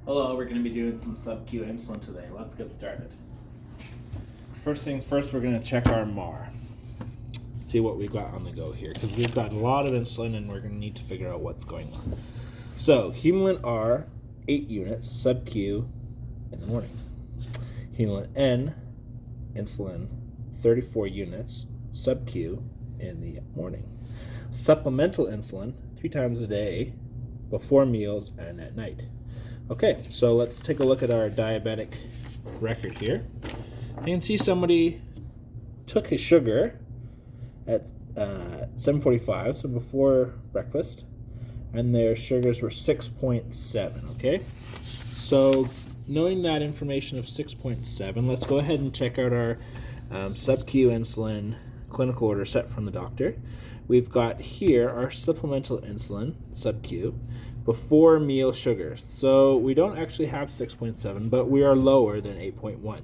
Hello, we're going to be doing some sub-Q insulin today. Let's get started. First things first, we're going to check our MAR. See what we've got on the go here, because we've got a lot of insulin and we're going to need to figure out what's going on. So, Humulin R, 8 units, sub-Q in the morning. Humulin N, insulin, 34 units, sub-Q in the morning. Supplemental insulin, 3 times a day, before meals and at night. Okay, so let's take a look at our diabetic record here. You can see somebody took his sugar at 7:45, so before breakfast, and their sugars were 6.7, okay? So knowing that information of 6.7, let's go ahead and check out our sub-Q insulin clinical order set from the doctor. We've got here our supplemental insulin, sub-Q, before meal sugar. So we don't actually have 6.7, but we are lower than 8.1.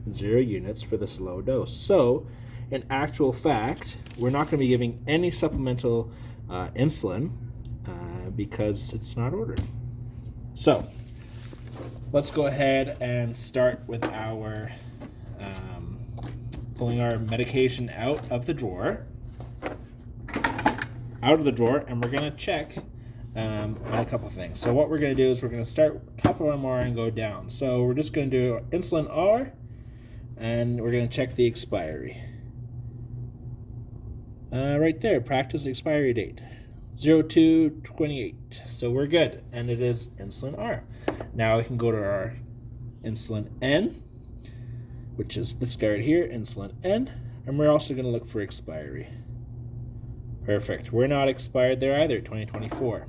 0 units for this low dose. So in actual fact, we're not going to be giving any supplemental insulin because it's not ordered. So let's go ahead and start with our pulling our medication out of the drawer, and we're going to check on a couple things. So what we're going to do is we're going to start top of our MR and go down. So we're just going to do insulin R, and we're going to check the expiry. Right there, practice expiry date, 02/28. So we're good, and it is insulin R. Now we can go to our insulin N, which is this guy right here, insulin N, and we're also going to look for expiry. Perfect. We're not expired there either, 2024.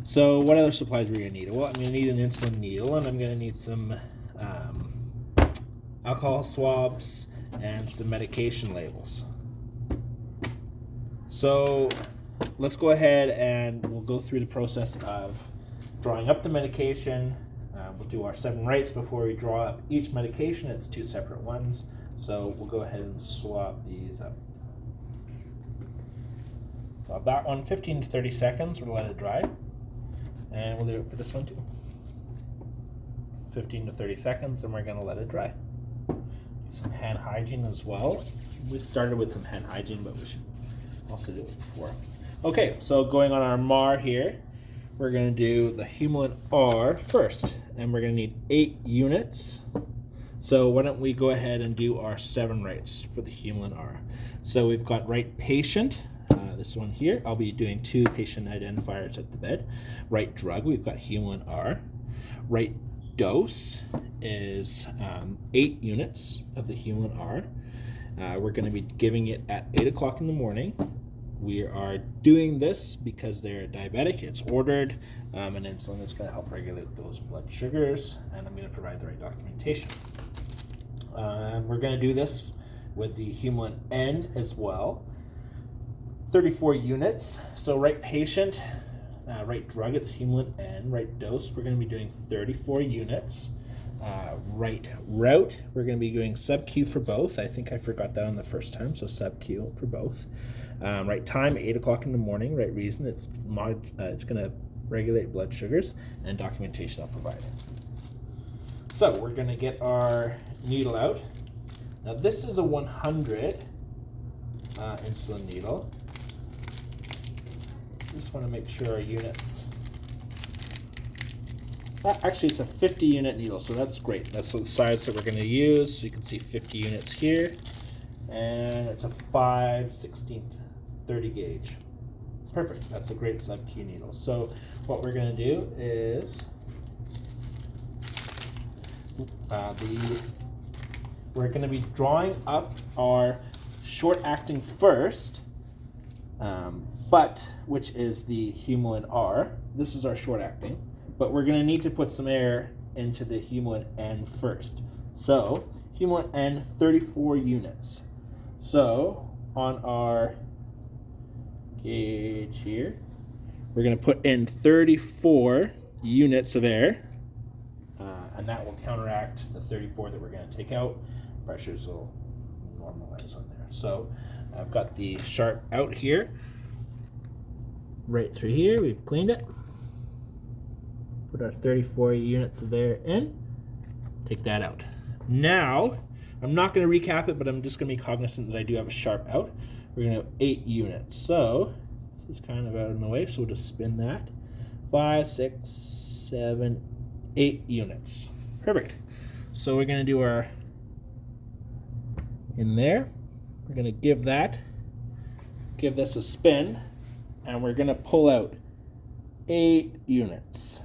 So what other supplies are we going to need? Well, I'm going to need an insulin needle, and I'm going to need some alcohol swabs and some medication labels. So let's go ahead and we'll go through the process of drawing up the medication. We'll do our 7 rights before we draw up each medication. It's 2 separate ones. So we'll go ahead and swab these up. Swab that one 15 to 30 seconds. We'll let it dry. And we'll do it for this one too. 15 to 30 seconds, and we're going to let it dry. Some hand hygiene as well. We started with some hand hygiene, but we should also do it before. Okay, so going on our MAR here, we're going to do the Humulin R first, and we're going to need 8 units. So why don't we go ahead and do our 7 rights for the Humulin R. So we've got right patient, this one here. I'll be doing 2 patient identifiers at the bed. Right drug, we've got Humulin R. Right dose is 8 units of the Humulin R. We're going to be giving it at 8 o'clock in the morning. We are doing this because they're diabetic. It's ordered, and insulin is going to help regulate those blood sugars, and I'm going to provide the right documentation. We're going to do this with the Humulin N as well. 34 units. So right patient, right drug, it's Humulin N. Right dose, we're going to be doing 34 units. Right route, we're going to be doing sub-Q for both. I think I forgot that on the first time, so sub-Q for both. Right time, 8 o'clock in the morning. Right reason, it's going to regulate blood sugars, and documentation I'll provide. So we're going to get our needle out. Now this is a 100 insulin needle. Just want to make sure our units. Actually, it's a 50 unit needle, so that's great. That's the size that we're going to use. So you can see 50 units here, and it's a 5/16 30 gauge. Perfect. That's a great sub-Q needle. So what we're going to do is we're going to be drawing up our short-acting first, which is the Humulin R. This is our short-acting, but we're going to need to put some air into the Humulin N first. So Humulin N, 34 units. So on our gauge here, we're going to put in 34 units of air, and that will counteract the 34 that we're going to take out. Pressures will normalize on there. So I've got the sharp out here. Right through here, we've cleaned it. Put our 34 units of air in. Take that out. Now, I'm not going to recap it, but I'm just going to be cognizant that I do have a sharp out. We're going to have 8 units. So, this is kind of out of the way, so we'll just spin that. 5, 6, 7, 8 units. Perfect. So we're going to do our in there. We're going to give this a spin, and we're going to pull out 8 units.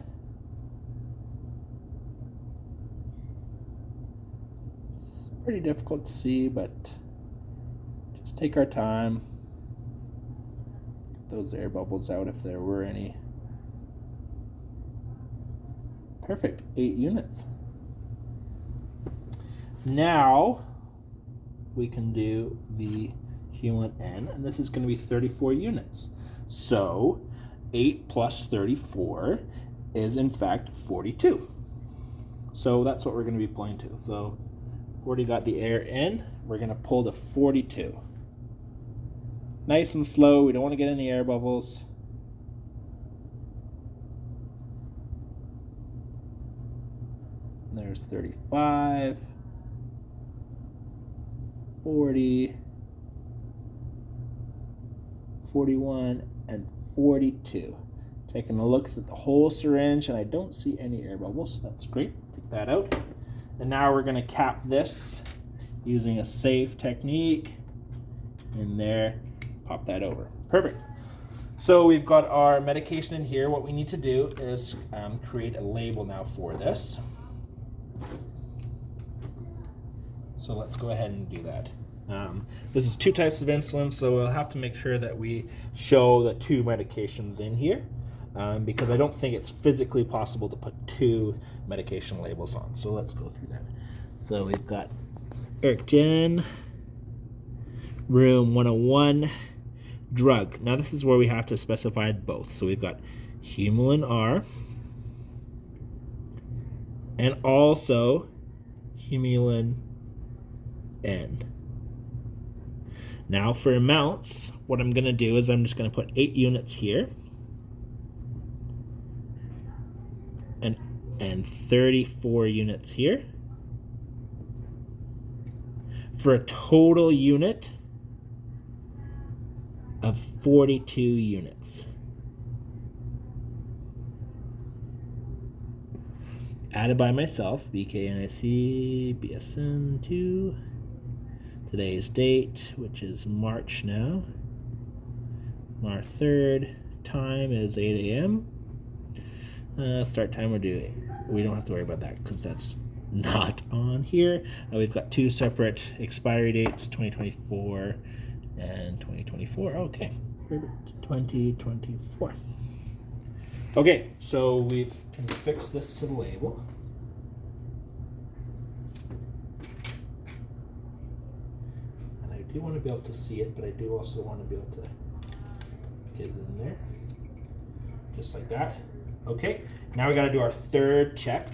It's pretty difficult to see, but just take our time. Get those air bubbles out if there were any. Perfect, 8 units. Now we can do the helium N, and this is going to be 34 units. So 8 plus 34 is in fact 42. So that's what we're going to be playing to. So we already got the air in. We're going to pull the 42. Nice and slow. We don't want to get any air bubbles. There's 35, 40, 41, and 42. Taking a look at the whole syringe, and I don't see any air bubbles. That's great. Take that out. And now we're going to cap this using a safe technique. In there, pop that over. Perfect. So we've got our medication in here. What we need to do is create a label now for this. So let's go ahead and do that. This is 2 types of insulin, so we'll have to make sure that we show the 2 medications in here because I don't think it's physically possible to put 2 medication labels on. So let's go through that. So we've got Eric Jen, room 101, drug. Now this is where we have to specify both. So we've got Humulin R and also Humulin N. Now for amounts, what I'm going to do is I'm just going to put 8 units here and 34 units here for a total unit of 42 units. Added by myself, BKNIC, BSN2, today's date, which is March now, March 3rd, time is 8 a.m. Start time we don't have to worry about that because that's not on here. We've got 2 separate expiry dates, 2024 and 2024. Okay, perfect, 2024. Okay, so we can fix this to the label. And I do want to be able to see it, but I do also want to be able to get it in there. Just like that. Okay, now we got to do our 3rd check,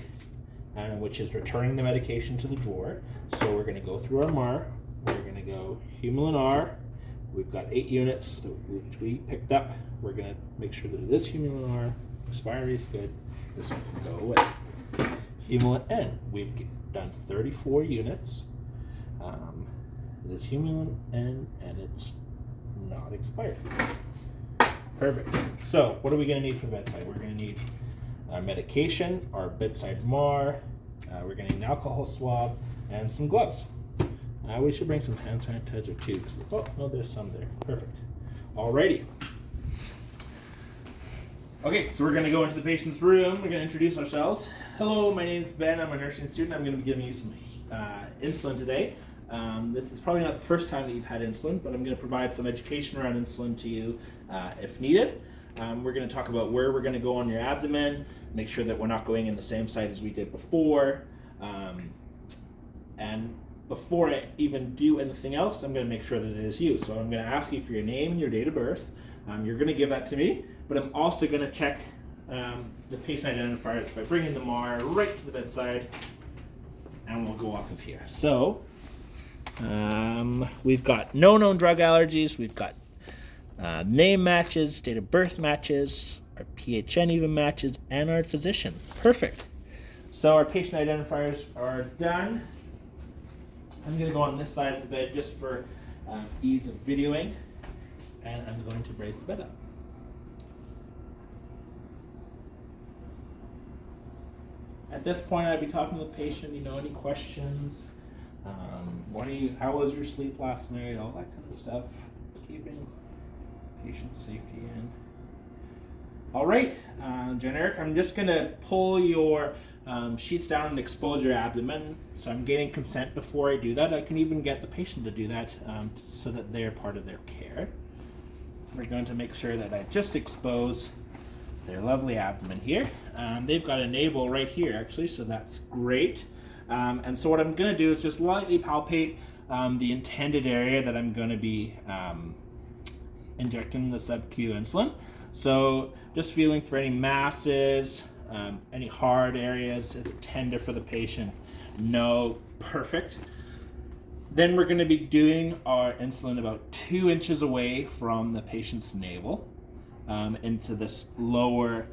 which is returning the medication to the drawer. So we're going to go through our MAR. We're going to go Humulin R. We've got 8 units which we picked up. We're going to make sure that it is Humulin R. Expiry is good. This one can go away. Humulin N. We've done 34 units. It is Humulin N, and it's not expired. Perfect. So what are we going to need for the bedside? We're going to need medication, our bedside MAR. We're going to need an alcohol swab and some gloves. We should bring some hand sanitizer too. Oh, no, there's some there. Perfect. Alrighty. Okay, so we're going to go into the patient's room. We're going to introduce ourselves. Hello, my name is Ben. I'm a nursing student. I'm going to be giving you some insulin today. This is probably not the first time that you've had insulin, but I'm going to provide some education around insulin to you if needed. We're going to talk about where we're going to go on your abdomen, make sure that we're not going in the same site as we did before. And before I even do anything else, I'm going to make sure that it is you. So I'm going to ask you for your name and your date of birth. You're going to give that to me, but I'm also going to check the patient identifiers by bringing the MAR right to the bedside, and we'll go off of here. So we've got no known drug allergies. We've got name matches, date of birth matches. our PHN even matches, and our physician. Perfect. So our patient identifiers are done. I'm going to go on this side of the bed just for ease of videoing, and I'm going to brace the bed up. At this point, I'd be talking to the patient, any questions, how was your sleep last night, all that kind of stuff, keeping patient safety in. All right, generic, I'm just gonna pull your sheets down and expose your abdomen. So I'm getting consent before I do that. I can even get the patient to do that so that they're part of their care. We're going to make sure that I just expose their lovely abdomen here. They've got a navel right here actually, so that's great. And so what I'm gonna do is just lightly palpate the intended area that I'm gonna be injecting the sub-Q insulin. So just feeling for any masses, any hard areas. Is it tender for the patient? No. Perfect. Then we're going to be doing our insulin about 2 inches away from the patient's navel into this lower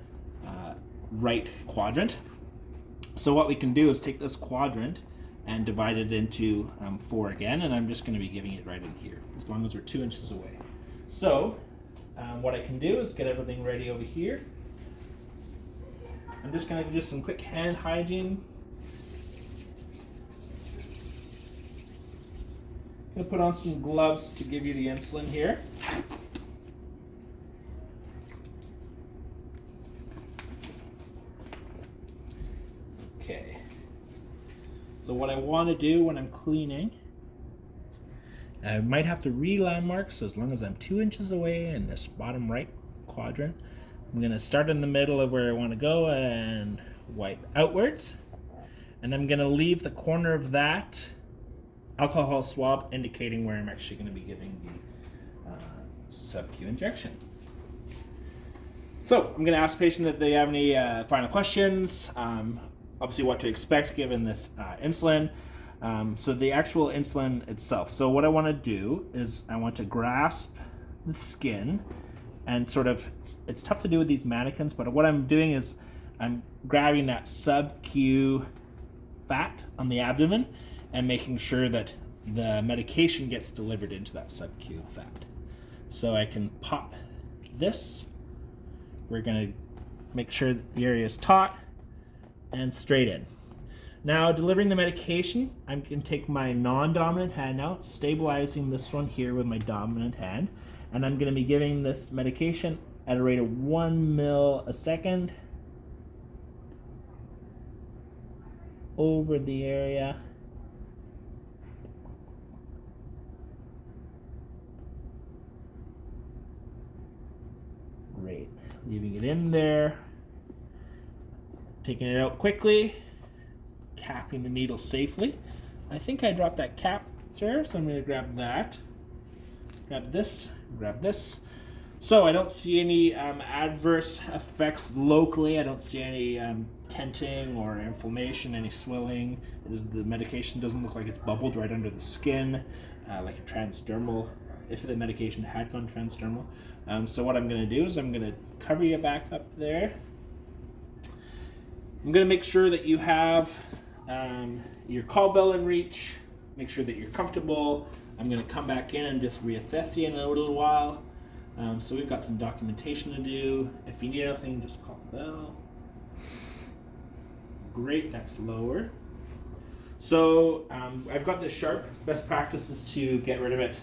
right quadrant. So what we can do is take this quadrant and divide it into 4 again, and I'm just going to be giving it right in here, as long as we're 2 inches away. So what I can do is get everything ready over here. I'm just going to do some quick hand hygiene. I'm going to put on some gloves to give you the insulin here. Okay. So what I want to do when I'm cleaning, I might have to re-landmark, so as long as I'm 2 inches away in this bottom right quadrant, I'm going to start in the middle of where I want to go and wipe outwards. And I'm going to leave the corner of that alcohol swab indicating where I'm actually going to be giving the sub-Q injection. So I'm going to ask the patient if they have any final questions, obviously what to expect given this insulin. So the actual insulin itself. So what I want to do is I want to grasp the skin and sort of, it's tough to do with these mannequins, but what I'm doing is I'm grabbing that sub-Q fat on the abdomen and making sure that the medication gets delivered into that sub-Q fat. So I can pop this. We're going to make sure that the area is taut and straight in. Now, delivering the medication, I'm going to take my non-dominant hand out, stabilizing this one here with my dominant hand, and I'm going to be giving this medication at a rate of 1 ml a second over the area. Great. Leaving it in there, taking it out quickly, capping the needle safely. I think I dropped that cap, sir, so I'm going to grab that. Grab this. So I don't see any adverse effects locally. I don't see any tenting or inflammation, any swelling. The medication doesn't look like it's bubbled right under the skin, like a transdermal, if the medication had gone transdermal. So what I'm going to do is I'm going to cover you back up there. I'm going to make sure that you have your call bell in reach. Make sure that you're comfortable. I'm going to come back in and just reassess you in a little while. So we've got some documentation to do. If you need anything, just call the bell. Great, that's lower. So I've got this sharp. Best practice is to get rid of it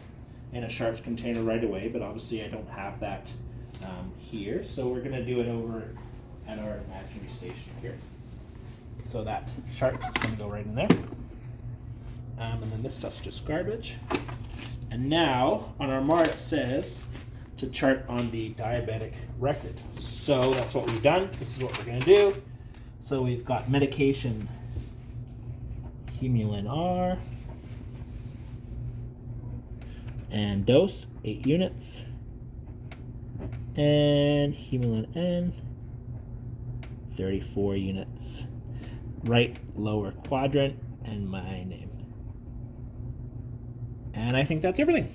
in a sharps container right away, but obviously I don't have that here. So we're going to do it over at our imaginary station here. So that sharps is going to go right in there. And then this stuff's just garbage. And now on our MAR it says to chart on the diabetic record. So that's what we've done. This is what we're going to do. So we've got medication Humulin R and dose 8 units, and Humulin N 34 units. Right lower quadrant and my name. And I think that's everything.